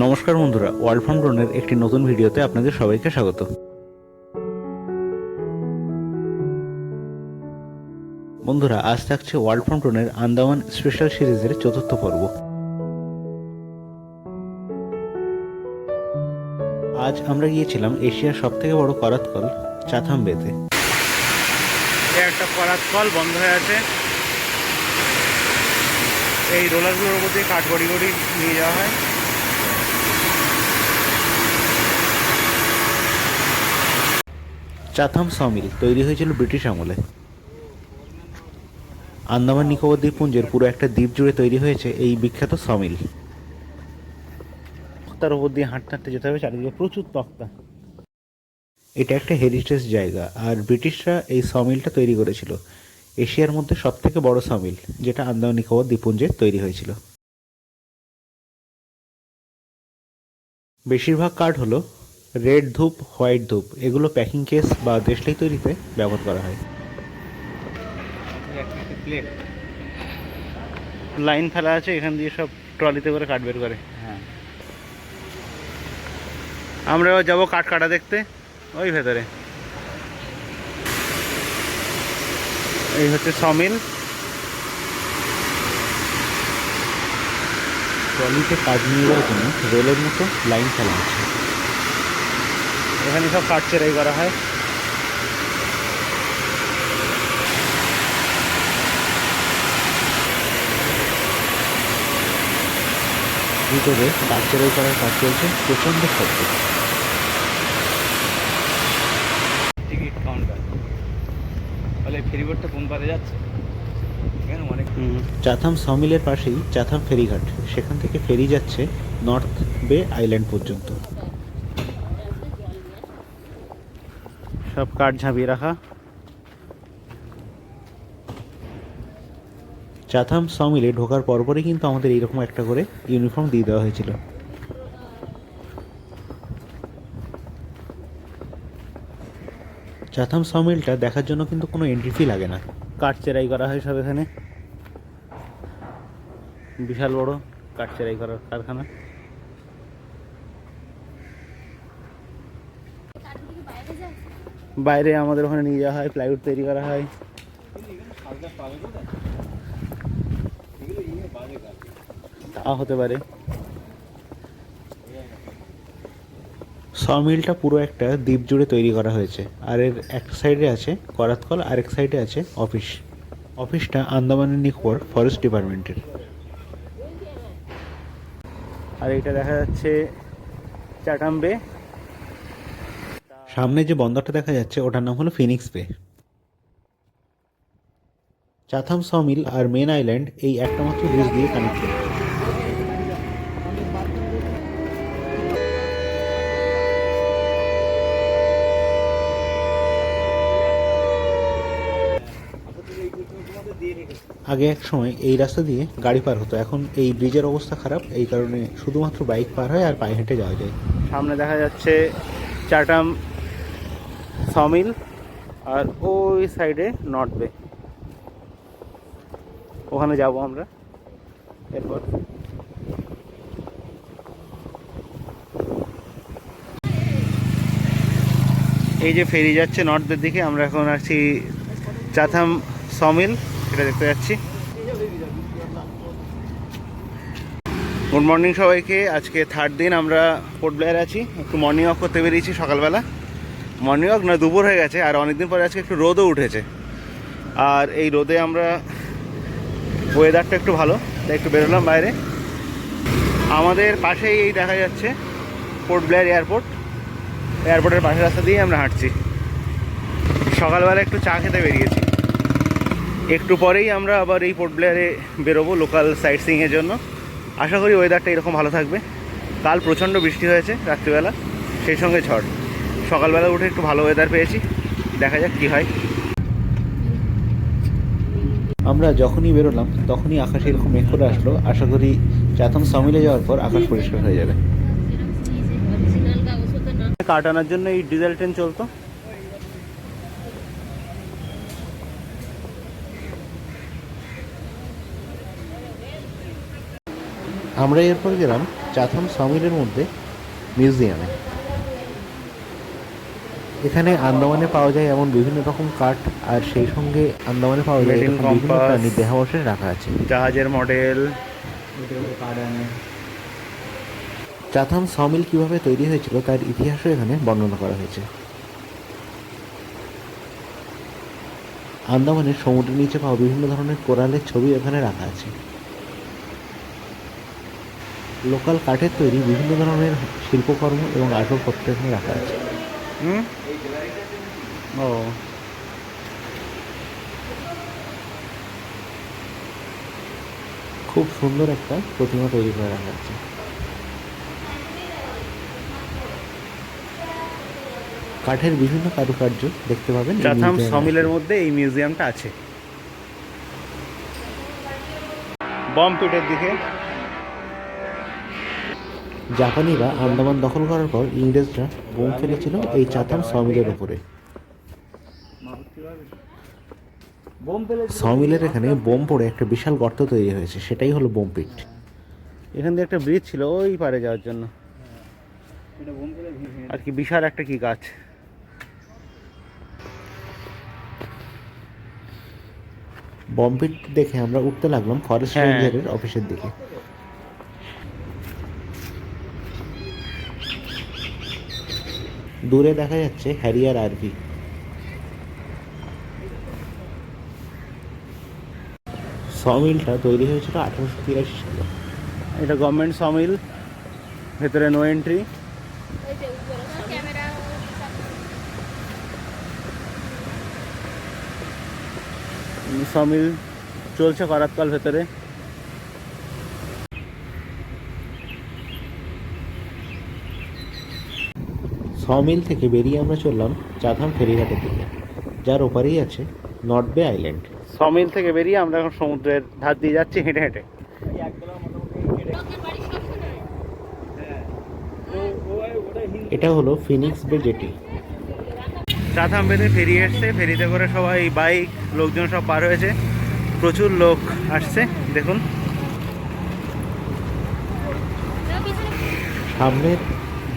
নমস্কার বন্ধুরা, world farm ড্রোনের একটি নতুন ভিডিওতে আপনাদের সবাইকে স্বাগত। বন্ধুরা, আজ থাকছে ওয়ার্ল্ড ফার্ম ড্রোনের আন্দামান স্পেশাল সিরিজের চতুর্থ পর্ব। আজ আমরা গিয়েছিলাম এশিয়ার সবথেকে বড় করাত কল চাথাম বেতে। একটা করাত কল বন্ধ হয়ে আছে। এই রোলারগুলোর উপর দিয়ে কাঠ গড়ি গড়ি নিয়ে যাওয়া হয়। চাথাম সমিল তৈরি হয়েছিল ব্রিটিশ আমলে। আন্দামান নিকোবর দ্বীপপুঞ্জের পুরো একটা দ্বীপ জুড়ে তৈরি হয়েছে এই বিখ্যাত সমিল। তার উপর দিয়ে হাঁটতে হাঁটতে যেতে হবে, চারিদিকে প্রচুর তক্তা। এটা একটা হেরিটেজ জায়গা, আর ব্রিটিশরা এই সমিলটা তৈরি করেছিল। এশিয়ার মধ্যে সবথেকে বড় সমিল, যেটা আন্দামান নিকোবর দ্বীপপুঞ্জে তৈরি হয়েছিল। বেশিরভাগ কাঠ হলো রেড ধূপ, হোয়াইট ধূপ। এগুলো প্যাকিং কেস বা দেশলাই তৈরিতে ব্যবহার করা হয়। লাইন ফেলা আছে, এখান দিয়ে সব ট্রলিতে করে কাঠ বের করে। হ্যাঁ, আমরাও যাবো কাঠ কাটা দেখতে ওই ভেতরে। এই হচ্ছে সমিল। ট্রলিতে কাঠ নিয়ে যাওয়ার জন্য রেলের মতো লাইন ফেলা আছে। এখানে সব কাঠ চেরাই করা হয়। ভিতরে কাঠ চেরাই করার কাজ চলছে, প্রচণ্ড শব্দ। টিকিট কাউন্টার বলে ফেরিবোটটা কোন পারে যাচ্ছে এখানে অনেক। চাথাম সমিলের পাশেই চাথাম ফেরিঘাট। সেখান থেকে ফেরি যাচ্ছে নর্থ বে আইল্যান্ড পর্যন্ত। সব কাঠ ঝাঁপিয়ে রাখা। চাথাম সমিলে ঢোকার পরপরই কিন্তু আমাদের এইরকম একটা করে ইউনিফর্ম দিয়ে দেওয়া হয়েছিল। চাথাম সমিলটা দেখার জন্য কিন্তু কোনো এন্ট্রি ফি লাগে না। কাঠ চেরাই করা হয় সব এখানে। বিশাল বড় কাঠ চেরাই করার কারখানা। বাইরে আমাদের ওখানে নিয়ে যাওয়া হয়, প্লাইউড তৈরি করা হয়। তা হতে পারে। সমিলটা পুরো একটা দ্বীপ জুড়ে তৈরি করা হয়েছে, আর এর এক সাইডে আছে করাতকল, আরেক সাইডে আছে অফিস। অফিসটা আন্দামান নিকোবর ফরেস্ট ডিপার্টমেন্টের। আর এটা দেখা যাচ্ছে চাটাম বে। সামনে যে বন্দরটা দেখা যাচ্ছে ওটার নাম হলো ফিনিক্স বে। চাথাম সমিল আর মেন আইল্যান্ড এই একটা মাত্র ব্রিজ দিয়ে কানেক্টেড। আগে এক সময় এই রাস্তা দিয়ে গাড়ি পার হতো, এখন এই ব্রিজের অবস্থা খারাপ, এই কারণে শুধুমাত্র বাইক পার হয় আর পায়ে হেঁটে যাওয়া যায়। সামনে দেখা যাচ্ছে চাটাম সমিল, আর ওই সাইডে নর্থ বে। ওখানে যাব আমরা এরপর। এই যে ফেরি যাচ্ছে নর্থ বের দিকে, আমরা এখন আছি চাথাম সমিল, এটা দেখতে যাচ্ছি। গুড মর্নিং সবাইকে। আজকে থার্ড দিন আমরা পোর্ট ব্লেয়ারে আছি। একটু মর্নিং ওয়াক করতে বেরিয়েছি সকালবেলা। মর্নিং ওয়াক না, দুপুর হয়ে গেছে, আর অনেকদিন পরে আজকে একটু রোদও উঠেছে। আর এই রোদে আমরা, ওয়েদারটা একটু ভালো, তাই একটু বেরোলাম বাইরে। আমাদের পাশেই এই দেখা যাচ্ছে পোর্ট ব্লেয়ার এয়ারপোর্ট। এয়ারপোর্টের পাশের রাস্তা দিয়ে আমরা হাঁটছি। সকালবেলা একটু চা খেতে বেরিয়েছি। একটু পরেই আমরা আবার এই পোর্ট ব্লেয়ারে বেরোবো লোকাল সাইট সিইংয়ের জন্য। আশা করি ওয়েদারটা এরকম ভালো থাকবে। কাল প্রচণ্ড বৃষ্টি হয়েছে রাত্রিবেলা, সেই সঙ্গে ঝড়। সকালবেলা উঠে একটু ভালো ওয়েদার পেয়েছি, দেখা যাক কী হয়। আমরা যখনই বেরোলাম তখনই আকাশে এরকম মেঘ করে আসলো। আশা করি চাথাম সমিলে যাওয়ার পর আকাশ পরিষ্কার হয়ে যাবে। কাঠ আনার জন্য এই ডিজেল ট্রেন চলতো। আমরা এরপর গেলাম চাথাম সমিলের মধ্যে মিউজিয়ামে। এখানে আন্দামানে পাওয়া যায় এমন বিভিন্ন রকম কাঠ, আর সেই সঙ্গে আন্দামানে পাওয়া যায় মেটিন এরকম বিভিন্ন কম্পাস, প্রাণীর দেহাবশেষ রাখা আছে। জাহাজের মডেল। চাথাম সমিল কিভাবে তৈরি হয়েছিল তার ইতিহাসও এখানে বর্ণনা করা হয়েছে। আন্দামানের সমুদ্রের নিচে পাওয়া বিভিন্ন ধরনের কোরালের ছবি এখানে রাখা আছে। লোকাল কাঠের তৈরি বিভিন্ন ধরনের শিল্পকর্ম এবং আসবাবপত্র এখানে রাখা আছে। ও, খুব সুন্দর একটা প্রতিমা তৈরি করে রাখা আছে। কাঠের বিভিন্ন কারুকার্য দেখতে পাবেন এই চাথাম মিউজিয়ামে সমিলের আসলে। মধ্যে এই মিউজিয়ামটা আছে। বমপিটের দিকে জাপানিরা আন্দামান দখল করার পর ইংরেজরা বোম ফেলেছিল এই চাথাম সমিলের উপরে। সমিলের এখানে বোম পড়ে একটা বিশাল গর্ত তৈরি হয়েছে, সেটাই হলো বোম পিট। এখান দিয়ে একটা ব্রিজ ছিল ওই পারে যাওয়ার জন্য, আর কি বিশাল একটা কি গাছ। বোম পিট দেখে আমরা উঠতে লাগলাম ফরেস্ট হ্যাঁ। রেঞ্জারের অফিসের দিকে। দূরে দেখা যাচ্ছে হ্যারিয়ার আরভি। সমিলটা তৈরি হয়েছিল 1883 সালে। এটা গভর্নমেন্ট সমিল, ভেতরে নো এন্ট্রি। সমিল চলছে করাতকাল ভেতরে। সমিল থেকে বেরিয়ে আমরা চললাম চাথাম ফেরিঘাটের দিকে, যার ওপারেই আছে নর্থ বে আইল্যান্ড। সমিল থেকে বেরিয়ে আমরা এখন সমুদ্রের ধার দিয়ে যাচ্ছি হেঁটে হেঁটে। এটা হলো ফিনিক্স বে জেটি। চাথাম বেতে ফেরি এসছে, ফেরিতে করে সবাই বাইক লোকজন সব পার হয়েছে, প্রচুর লোক আসছে দেখুন। সামনের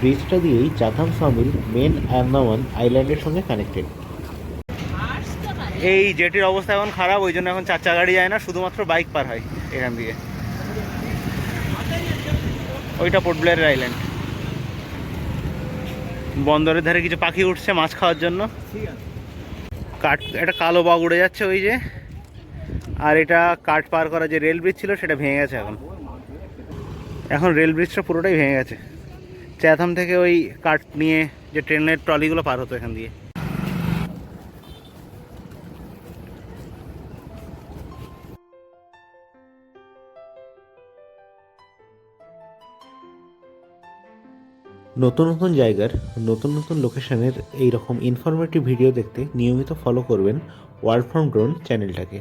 ব্রিজটা দিয়েই চাথাম সমিল মেন আন্দামান আইল্যান্ডের সঙ্গে কানেক্টেড। এই জেটির অবস্থা এখন খারাপ, ওই জন্য এখন 4 চাকা গাড়ি যায় না, শুধুমাত্র বাইক পার হয় এখান দিয়ে। ওইটা পোর্ট ব্লেয়ার আইল্যান্ড। বন্দরের ধারে কিছু পাখি উঠছে মাছ খাওয়ার জন্য। কাঠ, একটা কালো বাঘ উড়ে যাচ্ছে ওই যে। আর এটা কাঠ পার করা যে রেল ব্রিজ ছিল সেটা ভেঙে গেছে এখন। এখন রেল ব্রিজটা পুরোটাই ভেঙে গেছে। চ্যাথাম থেকে ওই কাঠ নিয়ে যে ট্রেনের ট্রলিগুলো পার হতো এখান দিয়ে। নতুন নতুন জায়গার নতুন নতুন লোকেশনের এইরকম ইনফরমেটিভ ভিডিও দেখতে নিয়মিত ফলো করবেন ওয়ার্ল্ড ফ্রম ড্রোন চ্যানেলটাকে।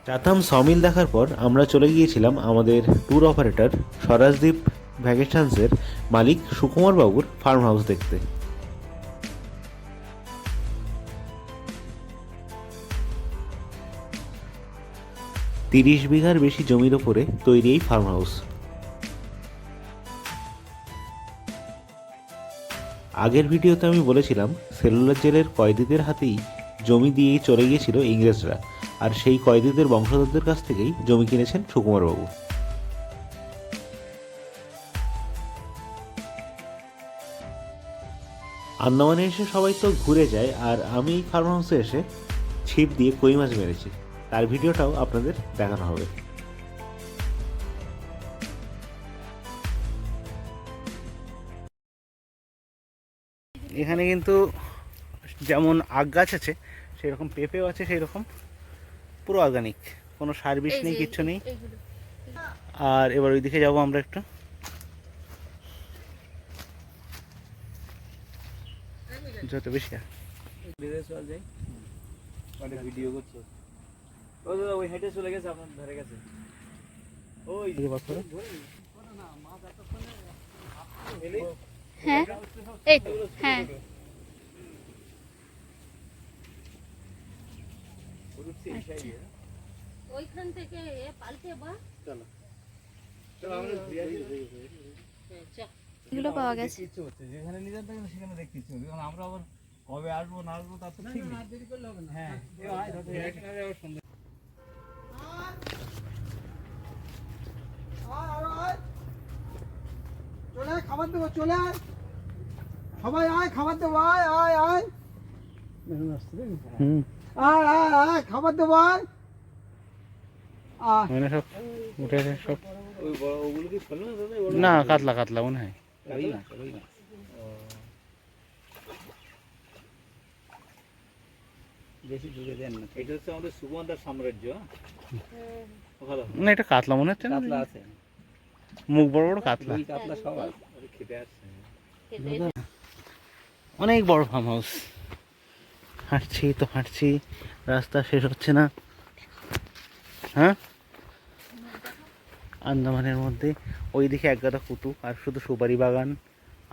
চাথাম সমিল দেখার পর আমরা চলে গিয়েছিলাম আমাদের ট্যুর অপারেটর স্বরাজদ্বীপ ভ্যাকেশনসের মালিক সুকুমার বাবুর ফার্ম হাউস দেখতে। তিরিশ বিঘার বেশি জমির ওপরে তৈরি এই ফার্ম হাউস। আগের ভিডিওতে আমি বলেছিলাম সেলুলার জেলের কয়েদিদের হাতেই জমি দিয়েই চলে গিয়েছিল ইংরেজরা, আর সেই কয়েদিদের বংশধরদের কাছ থেকেই জমি কিনেছেন সুকুমারবাবু। আন্দামানে এসে সবাই তো ঘুরে যায়, আর আমি এই ফার্ম হাউসে এসে ছিপ দিয়ে কই মাছ মেরেছি, তার ভিডিওটাও আপনাদের দেখানো হবে। এখানে কিন্তু যেমন আখ গাছ আছে সেই রকম পেঁপেও আছে, সেই রকম পুরো অর্গানিক, কোনো সার বিষ নেই, কিচ্ছু নেই। আর এবার ওইদিকে যাবো আমরা একটু। যত বেশি ভিডিও করছো ও দাদা, ওই হেঁটে চলে গেছে আপনার ধারে গেছে ওই হ্যাঁ এই তো, হ্যাঁ আচ্ছা। ওইখান থেকে পাল্টে বা এগুলো পাওয়া গেছে। যেখানে নিয়ে যাবেন সেখানে দেখতে ইচ্ছে হবে, কারণ আমরা আবার কবে আসবো না আসবো তার তো ঠিক নেই। হ্যাঁ চলে আয়, খাবার দেবো, চলে আয় সবাই, আয় খাবার দেবো, আয় আয় আয় হুম আয় আয় আয় খাবার দেবো, আয় আয়। মানে সব উঠেছে সব। ওই বড় ওগুলো কি ফেলো না দাদা? এই বড় না কাতলা কাতলা মনে হয়। ওই না, ওই না। বেশি দূরে দেন না, এটা হচ্ছে আমাদের সুগন্ধার সাম্রাজ্য। হ্যাঁ? ভালো না এটা কাতলা মনে হচ্ছে না, কাতলা আছে, মুখ বড় বড় কাতলা। ওই কাতলা সব আছে, ওই খেতে আসছে। অনেক বড় ফার্ম হাউস। হাঁটছি তো হাঁটছি, রাস্তা শেষ হচ্ছে না। হ্যাঁ আন্দামানের মধ্যে ওইদিকে এক গাদা কুতুব আর শুধু সুপারি বাগান,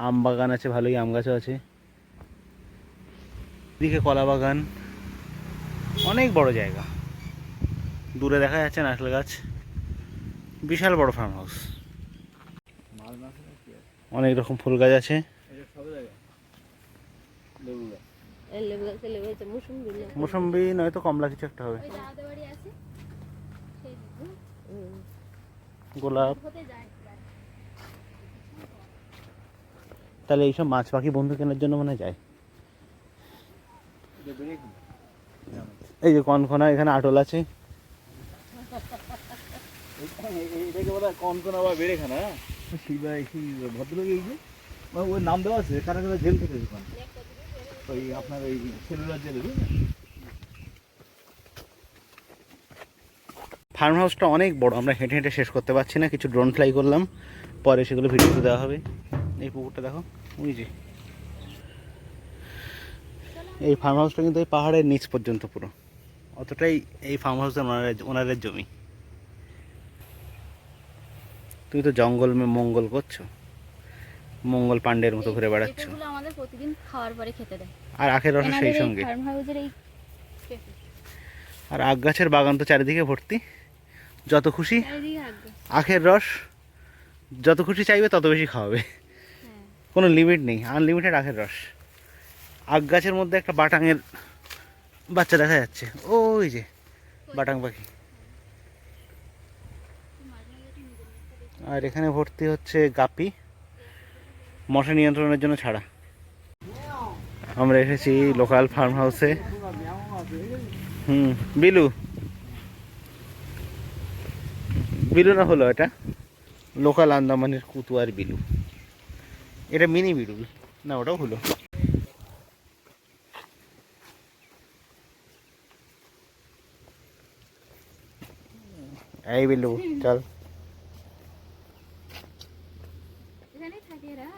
আম বাগান আছে, ভালোই আম গাছও আছে, এদিকে কলা বাগান, অনেক বড় জায়গা। দূরে দেখা যাচ্ছে নারকেল গাছ, বিশাল বড় ফার্ম হাউস। মাছ মাছ কি আছে? অনেক রকম ফুল গাছ আছে। এটা সব জায়গায় লেবু গাছ। লেবু গাছে লেবু হয়েছে, মুসুম্বি না, মৌসুম্বি নয়তো কমলা কিছু একটা হবে, ওই যে আদা বাড়ি আছে সেই গোলাপ। হতে যায়। তাহলে এইসব মাছ পাখি বন্ধু কেনার জন্য মনে হয় যায়। এটা বেরিয়ে কি? এই যে কনকনা, এখানে আটল আছে। এটাকে বলা হয় কনকনা বা বেড়েখানা। শিবা সেই ভদ্রলোক এই যে ওর নাম দেওয়া আছে, কারা কারা জেল থেকে দোকান, ওই আপনার ওই সেলুলার জেলে। ফার্ম হাউসটা অনেক বড়, আমরা হেঁটে হেঁটে শেষ করতে পারছি না। কিছু ড্রোন ফ্লাই করলাম, পরে সেগুলো ভিডিওতে দেওয়া হবে। এই পুকুরটা দেখো, ওই যে এই ফার্ম হাউসটা কিন্তু এই পাহাড়ের নিচ পর্যন্ত পুরো, অতটাই এই ফার্ম হাউসের ওনারের জমি। তুই তো জঙ্গল মঙ্গল করছো, মঙ্গল পাণ্ডের মতো ঘুরে বেড়াচ্ছ। এগুলো আমাদের প্রতিদিন খাওয়ার পরে খেতে দেয়। আর আখের রস সেই সঙ্গে, ফার্ম হাউসের এই আর আখ গাছের বাগান তো চারিদিকে ভর্তি। যত খুশি চারিদিকে আগে। আখের রস, যত খুশি চাইবে তত বেশি খাওয়াবে, হ্যাঁ কোনো লিমিট নেই, আনলিমিটেড আখের রস। আখ গাছের মধ্যে একটা বাটাঙের বাচ্চা দেখা যাচ্ছে, ওই যে বাটাং পাখি। আর এখানে ভর্তি হচ্ছে গাপি, মশা নিয়ন্ত্রণের জন্য ছাড়া। আমরা এসেছি লোকাল ফার্ম হাউসে। বিলু, বিলু না হলো এটা লোকাল আন্দামানের কুতুয়ার বিলু, এটা মিনি বিলু না, ওটাও হলো। এই বিলু চল। এখানেই থাকে এরা।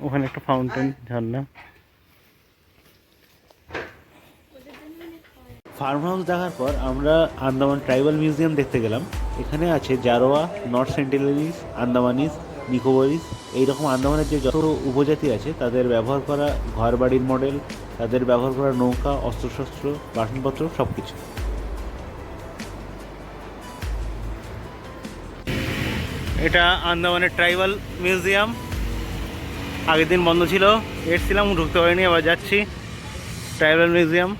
ওখানে একটা ফাউন্টেন, ঝর্ণা। ফার্ম হাউস দেখার পর আমরা আন্দামান ট্রাইবাল মিউজিয়াম দেখতে গেলাম। এখানে আছে জারোয়া, নর্থ সেন্টিনেলিস, আন্দামানিস, নিকোবরিস, এইরকম আন্দামানের যে যত উপজাতি আছে তাদের ব্যবহার করা ঘর বাড়ির মডেল, তাদের ব্যবহার করা নৌকা, অস্ত্রশস্ত্র, বাসনপত্র সব কিছু। এটা আন্দামানের ট্রাইবাল মিউজিয়াম। আগের দিন বন্ধ ছিল, এসেছিলাম ঢুকতে পারিনি, আবার যাচ্ছি। Tribal museum.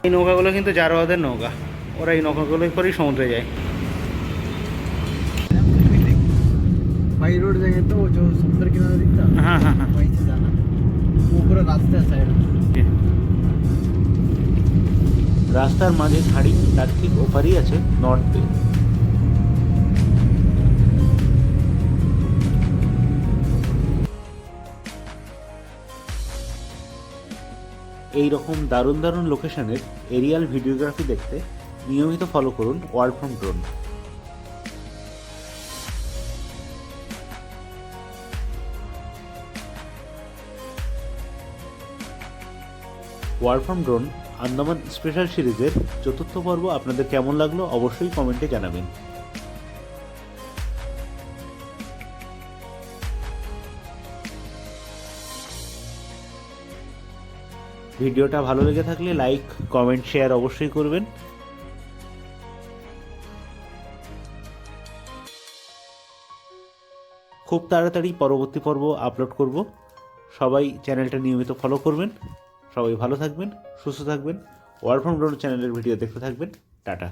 এই নৌকাগুলো কিন্তু জারোয়াদের নৌকা, ওরা এই নৌকাগুলো করেই সমুদ্রে যায়। बाई रोड जाएंगे तो वो जो समुद्र किनारे दिखता है हाँ हाँ हाँ, वहीं से जाना, वो पूरा रास्ता है साइड में। রাস্তার মাঝে খাড়ি, তার ঠিক ওপারই আছে নর্থ বে। এই রকম দারুণ দারুণ লোকেশনের এরিয়াল ভিডিওগ্রাফি দেখতে নিয়মিত ফলো করুন world from drone. World from drone Andaman special সিরিজের 4র্থ পর্ব আপনাদের কেমন লাগলো অবশ্যই কমেন্টে জানাবেন। ভিডিওটা ভালো লেগে থাকলে লাইক কমেন্ট শেয়ার অবশ্যই করবেন। খুব তাড়াতাড়ি পরবর্তী পর্ব আপলোড করব। সবাই চ্যানেলটা নিয়মিত ফলো করবেন। সবাই ভালো থাকবেন, সুস্থ থাকবেন। ওয়ার্ল্ড ফ্রম ড্রোন চ্যানেলের ভিডিও দেখতে থাকবেন। টাটা।